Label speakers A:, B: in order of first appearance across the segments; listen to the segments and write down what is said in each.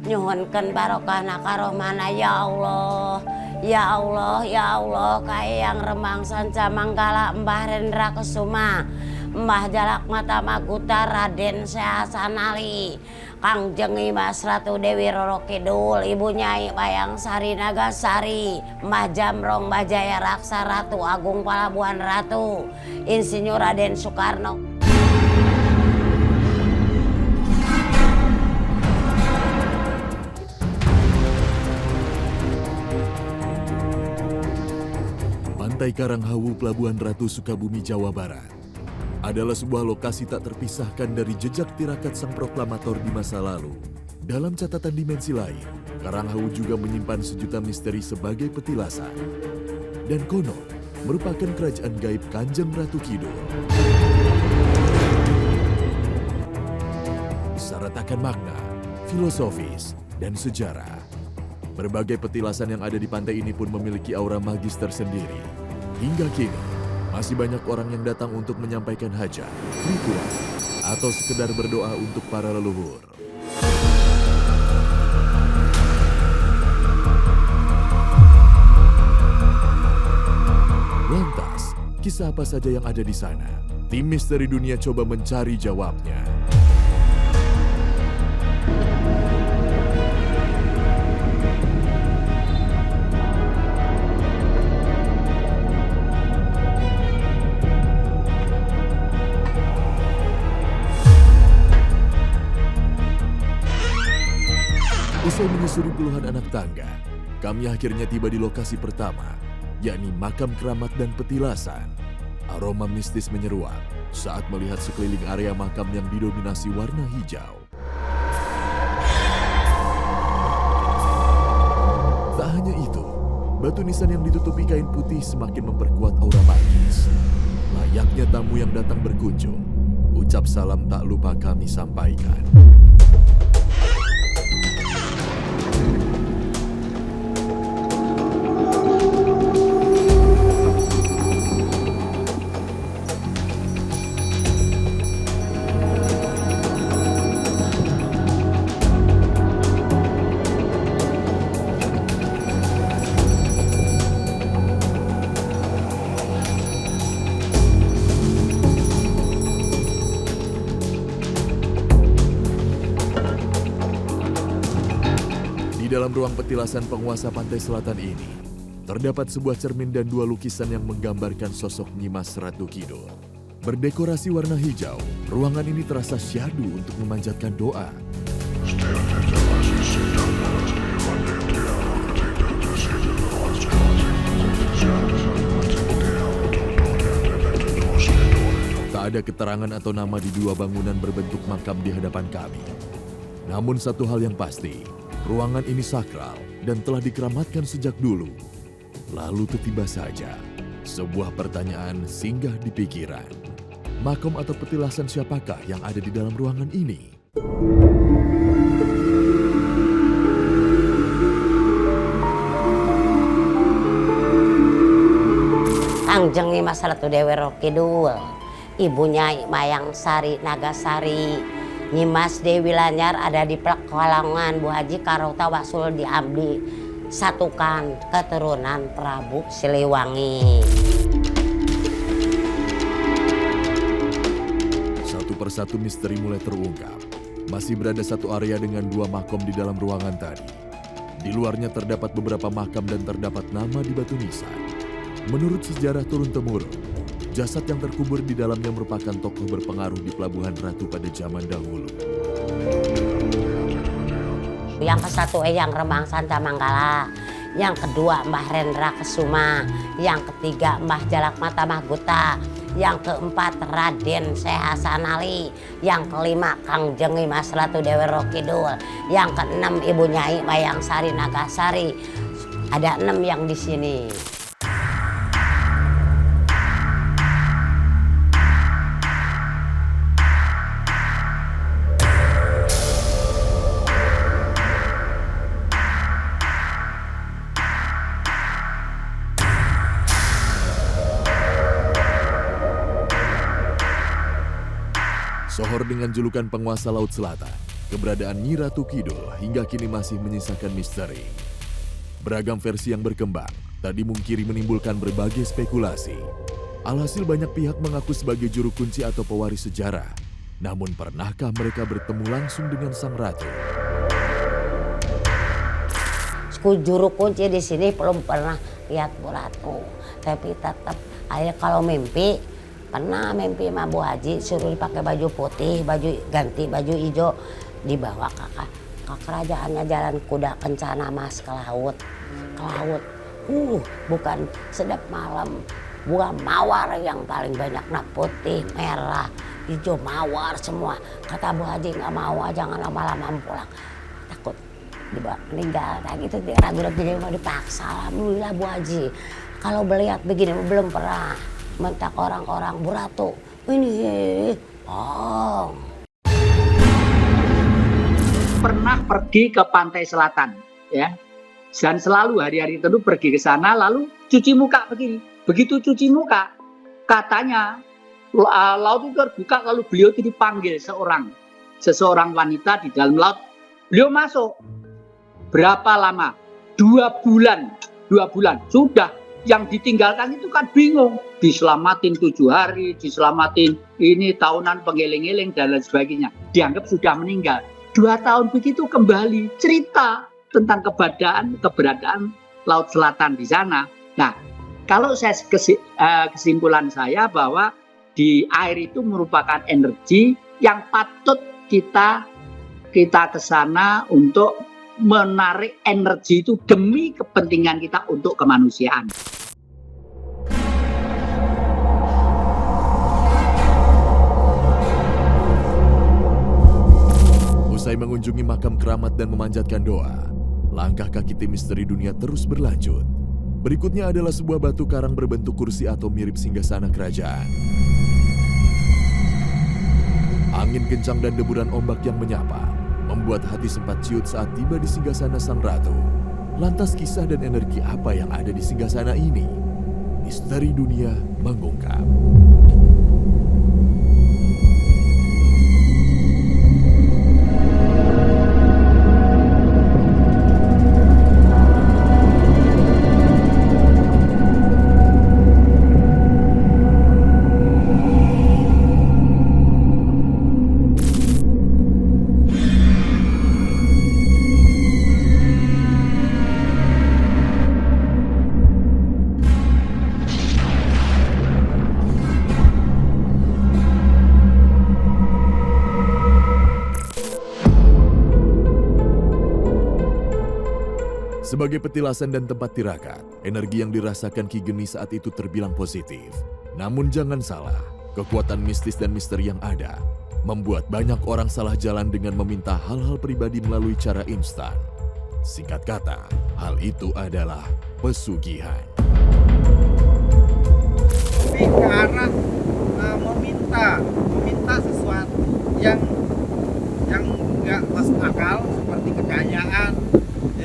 A: nyuhunkeun barokahna karohmana ya Allah. Ya Allah, ya Allah, Kayang Remang Sanca Manggala Mbah Rendra Kesuma, Mbah Jalak Mata Maguta Raden Sehasanali, Kangjeng Mas Ratu Dewi Roro Kidul, Ibu Nyai Bayang Sari Nagasari, Mbah Jamrong Mbah Jaya Raksa Ratu Agung Palabuhan Ratu, Insinyur Raden Soekarno.
B: Pantai Karanghawu, Pelabuhan Ratu, Sukabumi, Jawa Barat adalah sebuah lokasi tak terpisahkan dari jejak tirakat sang proklamator di masa lalu. Dalam catatan dimensi lain, Karanghawu juga menyimpan sejuta misteri sebagai petilasan. Dan konon, merupakan kerajaan gaib Kanjeng Ratu Kidul. Syarat akan makna, filosofis, dan sejarah. Berbagai petilasan yang ada di pantai ini pun memiliki aura magis tersendiri. Hingga kini, masih banyak orang yang datang untuk menyampaikan hajat, ritual, atau sekedar berdoa untuk para leluhur. Lantas, kisah apa saja yang ada di sana? Tim Misteri Dunia coba mencari jawabnya. Usai menyusuri puluhan anak tangga, kami akhirnya tiba di lokasi pertama, yakni makam keramat dan petilasan. Aroma mistis menyeruak saat melihat sekeliling area makam yang didominasi warna hijau. Tak hanya itu, batu nisan yang ditutupi kain putih semakin memperkuat aura magis. Layaknya tamu yang datang berkunjung, ucap salam tak lupa kami sampaikan. Di dalam ruang petilasan penguasa pantai selatan ini, terdapat sebuah cermin dan dua lukisan yang menggambarkan sosok Nyimas Ratu Kidul. Berdekorasi warna hijau, ruangan ini terasa syahdu untuk memanjatkan doa. Tak ada keterangan atau nama di dua bangunan berbentuk makam di hadapan kami. Namun satu hal yang pasti, ruangan ini sakral dan telah dikeramatkan sejak dulu. Lalu tiba saja, sebuah pertanyaan singgah di pikiran. Makom atau petilasan siapakah yang ada di dalam ruangan ini?
A: Kangjeng Mas Ratu Dewi Roro Kidul, Ibu Nyai Mayang Sari Nagasari, Nyimas Dewi Lanyar ada di Pekalongan, Bu Haji Karota Wasul diabdi satukan keturunan Prabu Siliwangi.
B: Satu persatu misteri mulai terungkap. Masih berada satu area dengan dua makom di dalam ruangan tadi. Di luarnya terdapat beberapa makam dan terdapat nama di batu nisan. Menurut sejarah turun-temurun, jasad yang terkubur di dalamnya merupakan tokoh berpengaruh di Pelabuhan Ratu pada zaman dahulu.
A: Yang ke satu Eyang Remang Sanca Manggala, yang kedua Mbah Rendra Kesuma, yang ketiga Mbah Jalak Mata Maguta, yang keempat Raden Sehasanali, yang kelima Kangjeng Mas Ratu Dewi Roro Kidul, yang keenam Ibu Nyai Mayang Sari Nagasari. Ada 6 yang di sini.
B: Sohor dengan julukan penguasa Laut Selatan, keberadaan Nyi Ratu Kidul hingga kini masih menyisakan misteri. Beragam versi yang berkembang tak dimungkiri menimbulkan berbagai spekulasi. Alhasil banyak pihak mengaku sebagai juru kunci atau pewaris sejarah. Namun pernahkah mereka bertemu langsung dengan sang ratu?
A: Juru kunci di sini belum pernah lihat Bu Ratu, tapi tetap ayah kalau mimpi pernah mimpi sama Bu Haji suruh pakai baju putih, ganti baju hijau, dibawa ke kerajaannya Jalan Kuda Kencana Mas ke laut. Bukan sedap malam, bunga mawar yang paling banyak, nah putih, merah, hijau, mawar semua. Kata Bu Haji nggak mau, jangan lama-lama pulang, takut dibawa meninggal. Nah gitu dia ragu-ragu jadi mau dipaksa. Alhamdulillah Bu Haji kalau melihat begini belum pernah mentak orang-orang Bu Ratu ini
C: pernah pergi ke pantai selatan ya, dan selalu hari-hari itu pergi ke sana lalu cuci muka begini. Begitu cuci muka katanya laut itu terbuka, lalu beliau itu dipanggil seseorang wanita di dalam laut. Beliau masuk. Berapa lama? 2 bulan. Sudah, yang ditinggalkan itu kan bingung. Diselamatin 7 hari, diselamatin ini tahunan pengeling-eling dan lain sebagainya. Dianggap sudah meninggal. 2 tahun begitu kembali cerita tentang keberadaan Laut Selatan di sana. Nah, kalau saya kesimpulan saya bahwa di air itu merupakan energi yang patut kita ke sana untuk menarik energi itu demi kepentingan kita untuk kemanusiaan.
B: Usai mengunjungi makam keramat dan memanjatkan doa, langkah kaki tim misteri dunia terus berlanjut. Berikutnya adalah sebuah batu karang berbentuk kursi atau mirip singgasana kerajaan. Angin kencang dan deburan ombak yang menyapa membuat hati sempat ciut saat tiba di singgasana sang ratu. Lantas kisah dan energi apa yang ada di singgasana ini? Misteri dunia mengungkap. Sebagai petilasan dan tempat tirakat, energi yang dirasakan Ki Geni saat itu terbilang positif. Namun jangan salah, kekuatan mistis dan misteri yang ada membuat banyak orang salah jalan dengan meminta hal-hal pribadi melalui cara instan. Singkat kata, hal itu adalah pesugihan.
D: Lebih ke arah meminta sesuatu yang nggak masuk akal seperti kekayaan.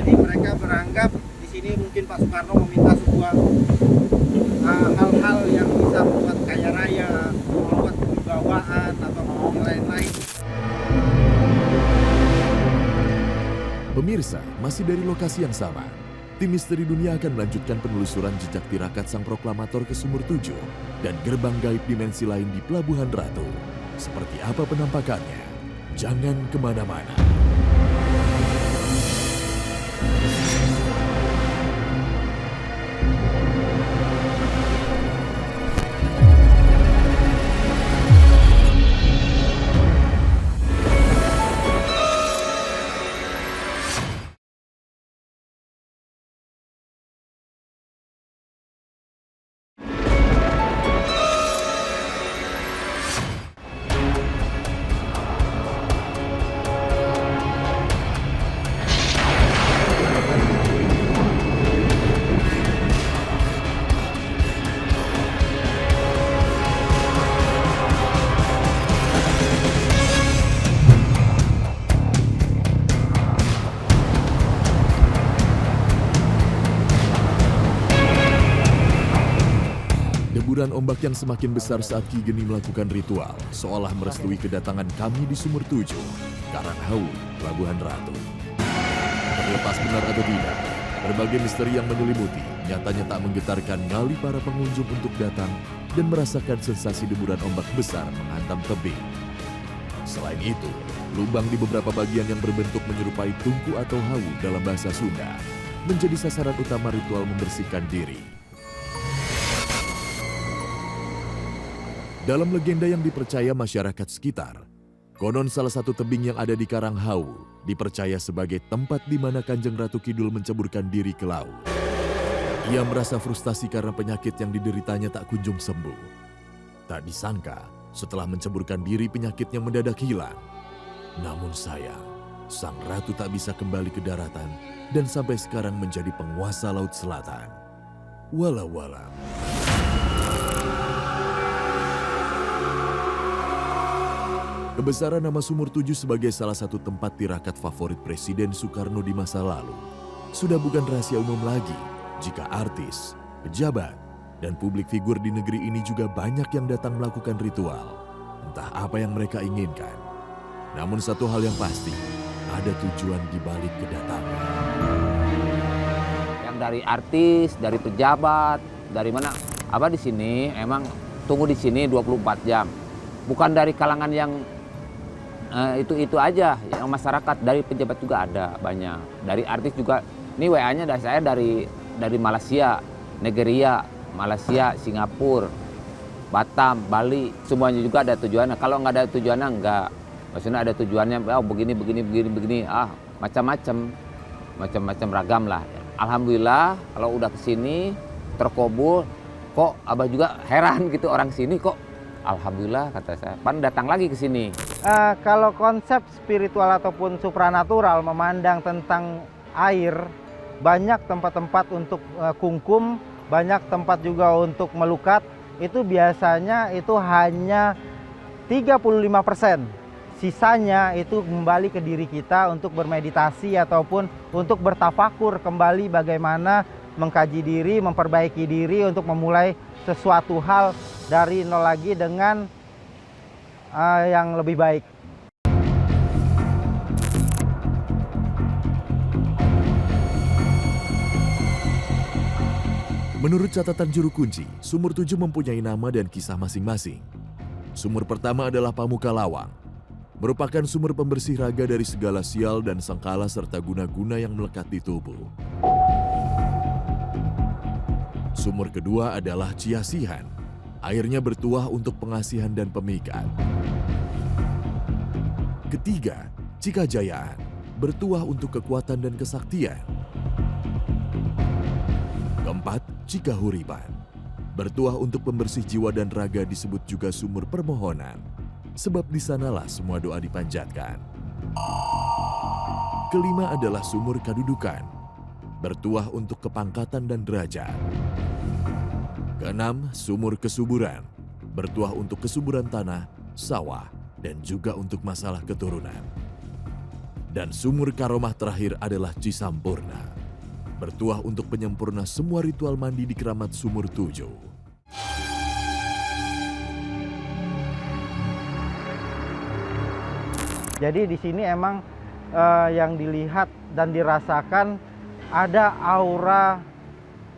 D: Jadi mereka beranggap di sini mungkin Pak Soekarno meminta sebuah hal-hal yang bisa membuat kaya raya, membuat kewibawaan atau lain-lain.
B: Pemirsa, masih dari lokasi yang sama, tim misteri dunia akan melanjutkan penelusuran jejak tirakat sang proklamator ke Sumur Tujuh dan gerbang gaib dimensi lain di Pelabuhan Ratu. Seperti apa penampakannya? Jangan kemana-mana. Deburan ombak yang semakin besar saat Ki Geni melakukan ritual seolah merestui kedatangan kami di Sumur Tujuh, Karanghawu, Pelabuhan Ratu. Terlepas benar atau tidak, berbagai misteri yang menyelimuti nyatanya tak menggetarkan nyali para pengunjung untuk datang dan merasakan sensasi deburan ombak besar menghantam tebing. Selain itu, lubang di beberapa bagian yang berbentuk menyerupai tungku atau hawu dalam bahasa Sunda menjadi sasaran utama ritual membersihkan diri. Dalam legenda yang dipercaya masyarakat sekitar, konon salah satu tebing yang ada di Karanghawu dipercaya sebagai tempat di mana Kanjeng Ratu Kidul menceburkan diri ke laut. Ia merasa frustasi karena penyakit yang dideritanya tak kunjung sembuh. Tak disangka, setelah menceburkan diri penyakitnya mendadak hilang. Namun sayang, sang ratu tak bisa kembali ke daratan dan sampai sekarang menjadi penguasa Laut Selatan. Walau-walau. Kebesaran nama Sumur Tujuh sebagai salah satu tempat tirakat favorit Presiden Soekarno di masa lalu sudah bukan rahasia umum lagi jika artis, pejabat, dan publik figur di negeri ini juga banyak yang datang melakukan ritual. Entah apa yang mereka inginkan. Namun satu hal yang pasti, ada tujuan di balik kedatangan.
E: Yang dari artis, dari pejabat, dari mana? Apa di sini emang tunggu di sini 24 jam. Bukan dari kalangan yang itu aja, yang masyarakat, dari pejabat juga ada banyak. Dari artis juga, ini WA-nya dari saya dari Malaysia, Nigeria, Malaysia, Singapura, Batam, Bali, semuanya juga ada tujuannya. Kalau nggak ada tujuannya enggak. Maksudnya ada tujuannya, oh begini, macam-macam ragam lah. Alhamdulillah kalau udah kesini terkabul, kok Abah juga heran gitu orang sini kok. Alhamdulillah kata saya, pan datang lagi ke sini.
D: Kalau konsep spiritual ataupun supranatural memandang tentang air, banyak tempat-tempat untuk kungkum, banyak tempat juga untuk melukat, itu biasanya itu hanya 35%. Sisanya itu kembali ke diri kita untuk bermeditasi ataupun untuk bertafakur kembali bagaimana mengkaji diri, memperbaiki diri untuk memulai sesuatu hal dari nol lagi dengan yang lebih baik.
B: Menurut catatan juru kunci, Sumur Tujuh mempunyai nama dan kisah masing-masing. Sumur pertama adalah Pamuka Lawang, merupakan sumber pembersih raga dari segala sial dan sengkala serta guna-guna yang melekat di tubuh. Sumur kedua adalah Ciasihan, airnya bertuah untuk pengasihan dan pemikat. Ketiga, Cikajayaan, bertuah untuk kekuatan dan kesaktian. Keempat, Cikahuripan, bertuah untuk pembersih jiwa dan raga, disebut juga sumur permohonan, sebab di sanalah semua doa dipanjatkan. Kelima adalah Sumur Kadudukan, bertuah untuk kepangkatan dan derajat. Keenam, Sumur Kesuburan, bertuah untuk kesuburan tanah, sawah, dan juga untuk masalah keturunan. Dan Sumur Karomah terakhir adalah Cisampurna, bertuah untuk penyempurna semua ritual mandi di keramat Sumur Tujuh.
D: Jadi di sini emang yang dilihat dan dirasakan ada aura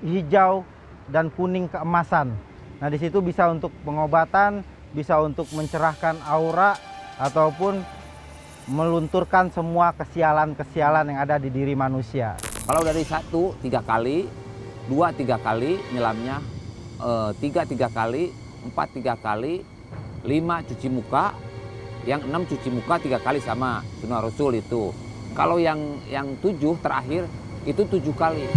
D: hijau dan kuning keemasan. Nah, di situ bisa untuk pengobatan, bisa untuk mencerahkan aura ataupun melunturkan semua kesialan-kesialan yang ada di diri manusia.
E: Kalau dari 1 3 kali, 2 3 kali nyelamnya, 3 3 kali, 4 3 kali, 5 cuci muka, yang 6 cuci muka 3 kali sama Sunnah Rasul itu. Kalau yang 7 terakhir itu 7 kali.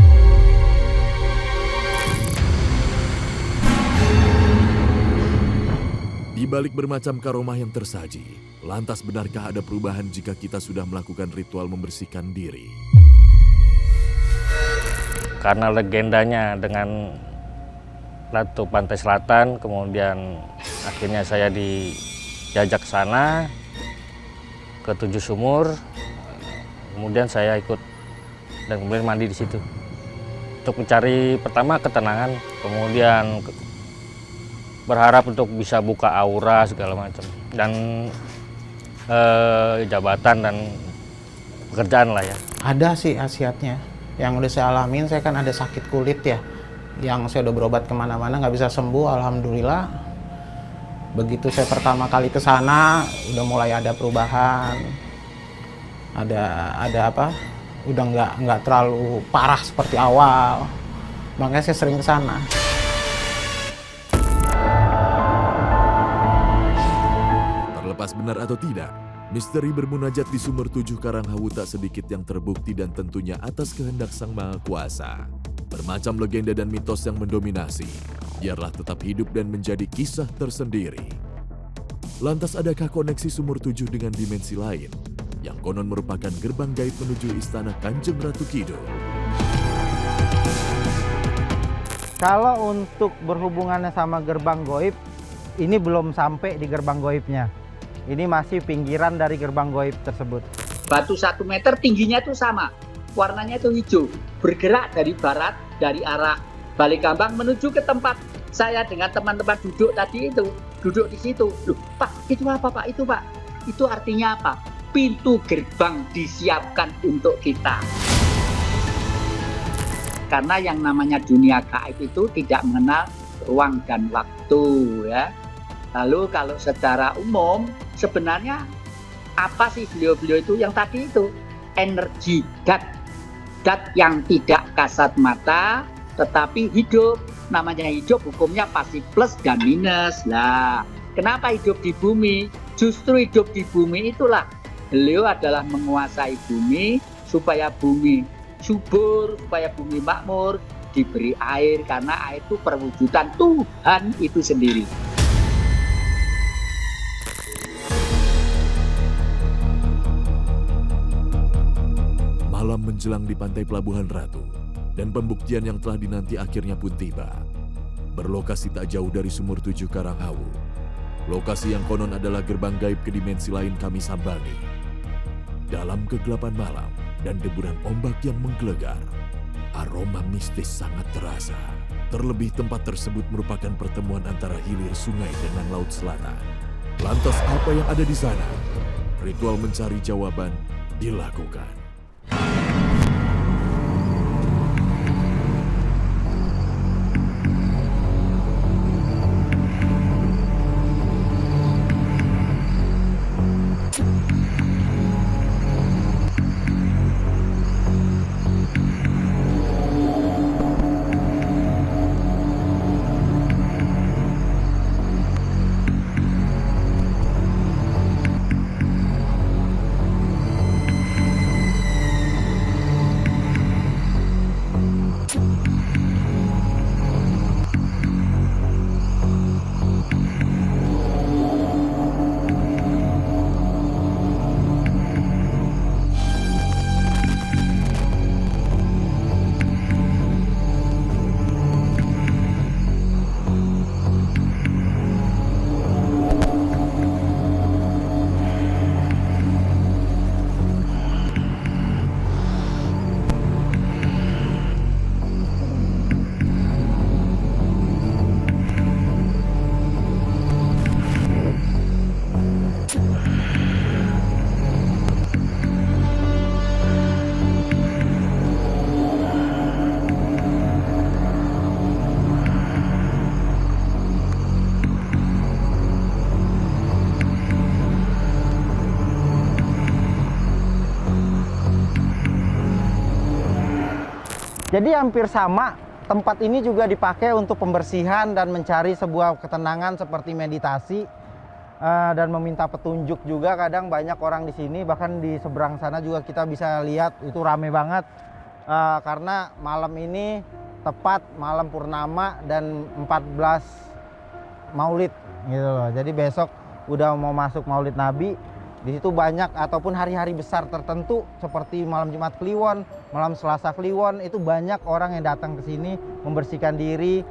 B: Di balik bermacam karomah yang tersaji, lantas benarkah ada perubahan jika kita sudah melakukan ritual membersihkan diri?
F: Karena legendanya dengan Ratu Pantai Selatan, kemudian akhirnya saya diajak ke sana, ke 7 sumur, kemudian saya ikut dan kemudian mandi di situ. Untuk mencari pertama ketenangan, kemudian berharap untuk bisa buka aura segala macam dan jabatan dan pekerjaan lah ya.
G: Ada sih khasiatnya. Yang udah saya alamin, saya kan ada sakit kulit ya. Yang saya udah berobat kemana-mana nggak bisa sembuh, alhamdulillah. Begitu saya pertama kali ke sana, udah mulai ada perubahan. Ada apa? Udah nggak terlalu parah seperti awal. Makanya saya sering ke sana.
B: Terlepas benar atau tidak, misteri bermunajat di Sumur Tujuh Karanghawu tak sedikit yang terbukti dan tentunya atas kehendak Sang Maha Kuasa. Bermacam legenda dan mitos yang mendominasi, biarlah tetap hidup dan menjadi kisah tersendiri. Lantas adakah koneksi Sumur Tujuh dengan dimensi lain, yang konon merupakan gerbang gaib menuju istana Kanjeng Ratu Kidul?
H: Kalau untuk berhubungannya sama gerbang goib, ini belum sampai di gerbang goibnya. Ini masih pinggiran dari gerbang goib tersebut.
C: Batu 1 meter tingginya itu sama, warnanya itu hijau, bergerak dari barat, dari arah Balai Kambang menuju ke tempat saya dengan teman-teman duduk tadi itu, duduk di situ. Loh, Pak, itu apa Pak? Itu Pak, itu artinya apa? Pintu gerbang disiapkan untuk kita. Karena yang namanya dunia gaib itu tidak mengenal ruang dan waktu ya. Lalu kalau secara umum sebenarnya apa sih beliau-beliau itu yang tadi itu? Energi dat yang tidak kasat mata tetapi hidup. Namanya hidup hukumnya pasti plus dan minus. Lah, kenapa hidup di bumi? Justru hidup di bumi itulah beliau adalah menguasai bumi supaya bumi subur, supaya bumi makmur, diberi air karena air itu perwujudan Tuhan itu sendiri.
B: Malam menjelang di pantai Pelabuhan Ratu, dan pembuktian yang telah dinanti akhirnya pun tiba. Berlokasi tak jauh dari Sumur Tujuh Karanghawu, lokasi yang konon adalah gerbang gaib ke dimensi lain kami sambangi. Dalam kegelapan malam dan deburan ombak yang menggelegar, aroma mistis sangat terasa. Terlebih tempat tersebut merupakan pertemuan antara hilir sungai dengan laut selatan. Lantas apa yang ada di sana? Ritual mencari jawaban dilakukan.
H: Jadi hampir sama, tempat ini juga dipakai untuk pembersihan dan mencari sebuah ketenangan seperti meditasi dan meminta petunjuk juga. Kadang banyak orang di sini, bahkan di seberang sana juga kita bisa lihat itu rame banget karena malam ini tepat malam purnama dan 14 Maulid gitu loh. Jadi besok udah mau masuk Maulid Nabi. Di situ banyak ataupun hari-hari besar tertentu seperti malam Jumat Kliwon, malam Selasa Kliwon, itu banyak orang yang datang ke sini membersihkan diri,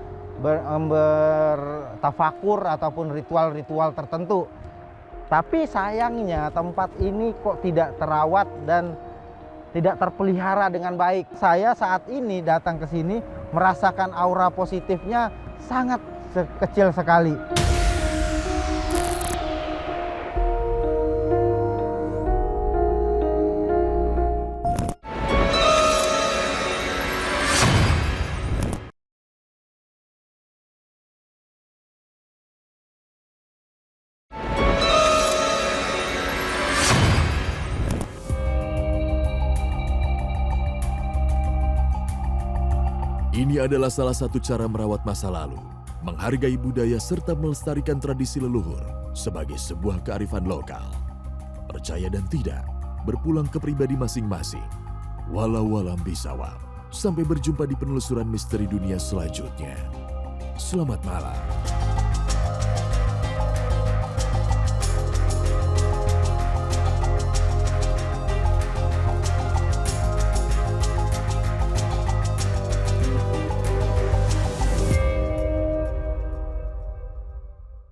H: bertafakur ataupun ritual-ritual tertentu. Tapi sayangnya tempat ini kok tidak terawat dan tidak terpelihara dengan baik. Saya saat ini datang ke sini merasakan aura positifnya sangat kecil sekali.
B: Ini adalah salah satu cara merawat masa lalu, menghargai budaya serta melestarikan tradisi leluhur sebagai sebuah kearifan lokal. Percaya dan tidak, berpulang ke pribadi masing-masing. Walau-walam bisawab. Sampai berjumpa di penelusuran misteri dunia selanjutnya. Selamat malam.